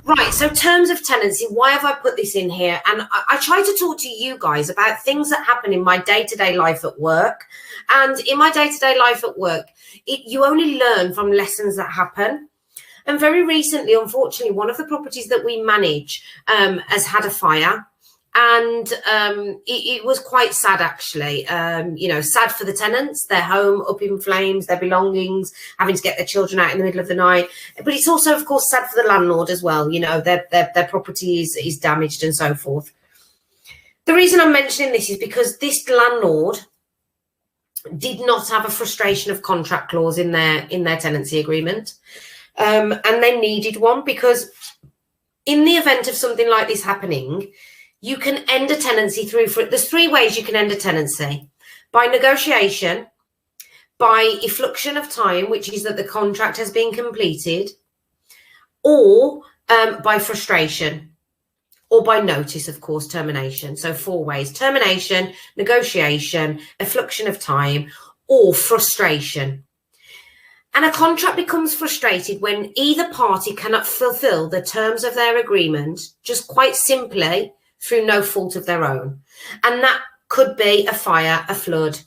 Right, so terms of tenancy, why have I put this in here? And I try to talk to you guys about things that happen in my day-to-day life at work. And in my day-to-day life at work, you only learn from lessons that happen. And very recently, unfortunately, one of the properties that we manage has had a fire. And it was quite sad, actually. Sad for the tenants, their home up in flames, their belongings, having to get their children out in the middle of the night. But it's also, of course, sad for the landlord as well. You know, their property is damaged and so forth. The reason I'm mentioning this is because this landlord did not have a frustration of contract clause in their tenancy agreement. And they needed one, because in the event of something like this happening, you can end a tenancy there's 3 ways you can end a tenancy: by negotiation, by effluxion of time, which is that the contract has been completed, or by frustration, or by notice, of course, termination. So 4 ways: termination, negotiation, effluxion of time, or frustration. And a contract becomes frustrated when either party cannot fulfill the terms of their agreement, just quite simply through no fault of their own. And that could be a fire, a flood,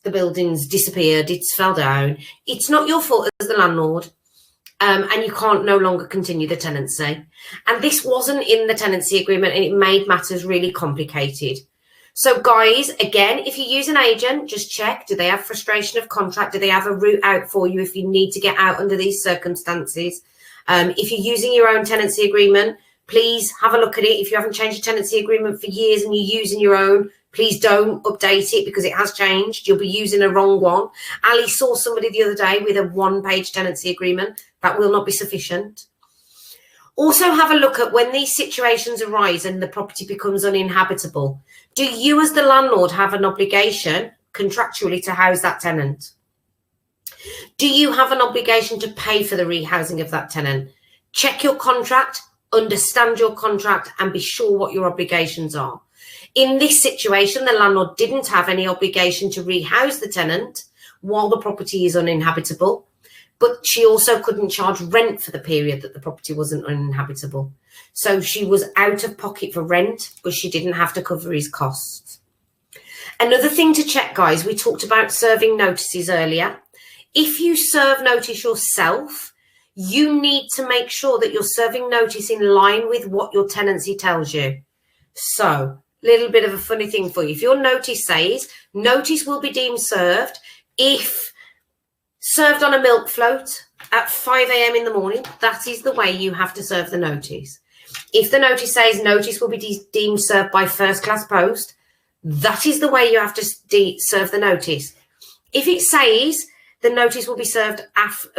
the building's disappeared, it's fell down. It's not your fault as the landlord, and you can't no longer continue the tenancy. And this wasn't in the tenancy agreement, and it made matters really complicated. So guys, again, if you use an agent, just check, do they have frustration of contract? Do they have a route out for you if you need to get out under these circumstances? If you're using your own tenancy agreement, please have a look at it. If you haven't changed your tenancy agreement for years and you're using your own, please don't update it, because it has changed. You'll be using a wrong one. Ali saw somebody the other day with a 1-page tenancy agreement. That will not be sufficient. Also have a look at when these situations arise and the property becomes uninhabitable. Do you as the landlord have an obligation contractually to house that tenant? Do you have an obligation to pay for the rehousing of that tenant? Check your contract, understand your contract, and be sure what your obligations are. In this situation, the landlord didn't have any obligation to rehouse the tenant while the property is uninhabitable, but she also couldn't charge rent for the period that the property wasn't uninhabitable. So she was out of pocket for rent, but she didn't have to cover his costs. Another thing to check, guys, we talked about serving notices earlier. If you serve notice yourself, you need to make sure that you're serving notice in line with what your tenancy tells you. So, little bit of a funny thing for you. If your notice says notice will be deemed served if served on a milk float at 5 a.m. in the morning, that is the way you have to serve the notice. If the notice says notice will be deemed served by first class post, that is the way you have to serve the notice. If it says the notice will be served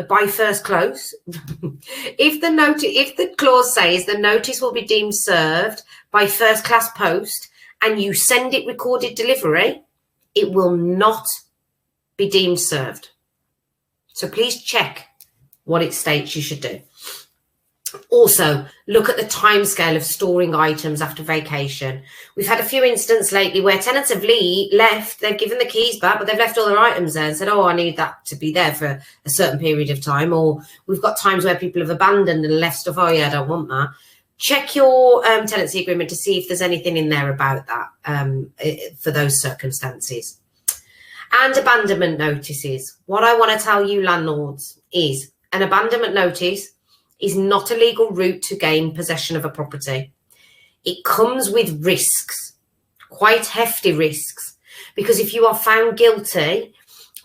by first close. If the clause says the notice will be deemed served by first class post and you send it recorded delivery, it will not be deemed served. So please check what it states you should do. Also, look at the timescale of storing items after vacation. We've had a few instances lately where tenants have left, they've given the keys back, but they've left all their items there and said, oh, I need that to be there for a certain period of time. Or we've got times where people have abandoned and left stuff, oh yeah, I don't want that. Check your tenancy agreement to see if there's anything in there about that for those circumstances. And abandonment notices. What I want to tell you landlords is an abandonment notice is not a legal route to gain possession of a property. It comes with risks, quite hefty risks, because if you are found guilty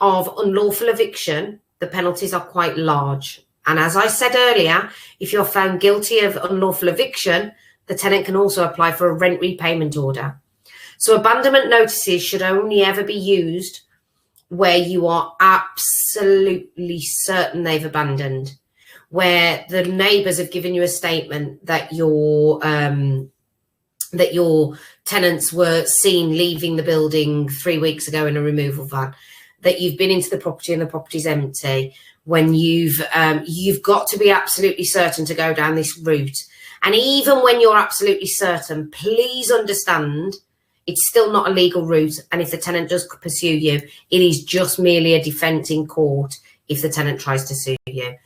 of unlawful eviction, the penalties are quite large. And as I said earlier, if you're found guilty of unlawful eviction, the tenant can also apply for a rent repayment order. So abandonment notices should only ever be used where you are absolutely certain they've abandoned, where the neighbours have given you a statement that your tenants were seen leaving the building 3 weeks ago in a removal van, that you've been into the property and the property's empty, when you've got to be absolutely certain to go down this route. And even when you're absolutely certain, please understand it's still not a legal route. And if the tenant does pursue you, it is just merely a defence in court if the tenant tries to sue you.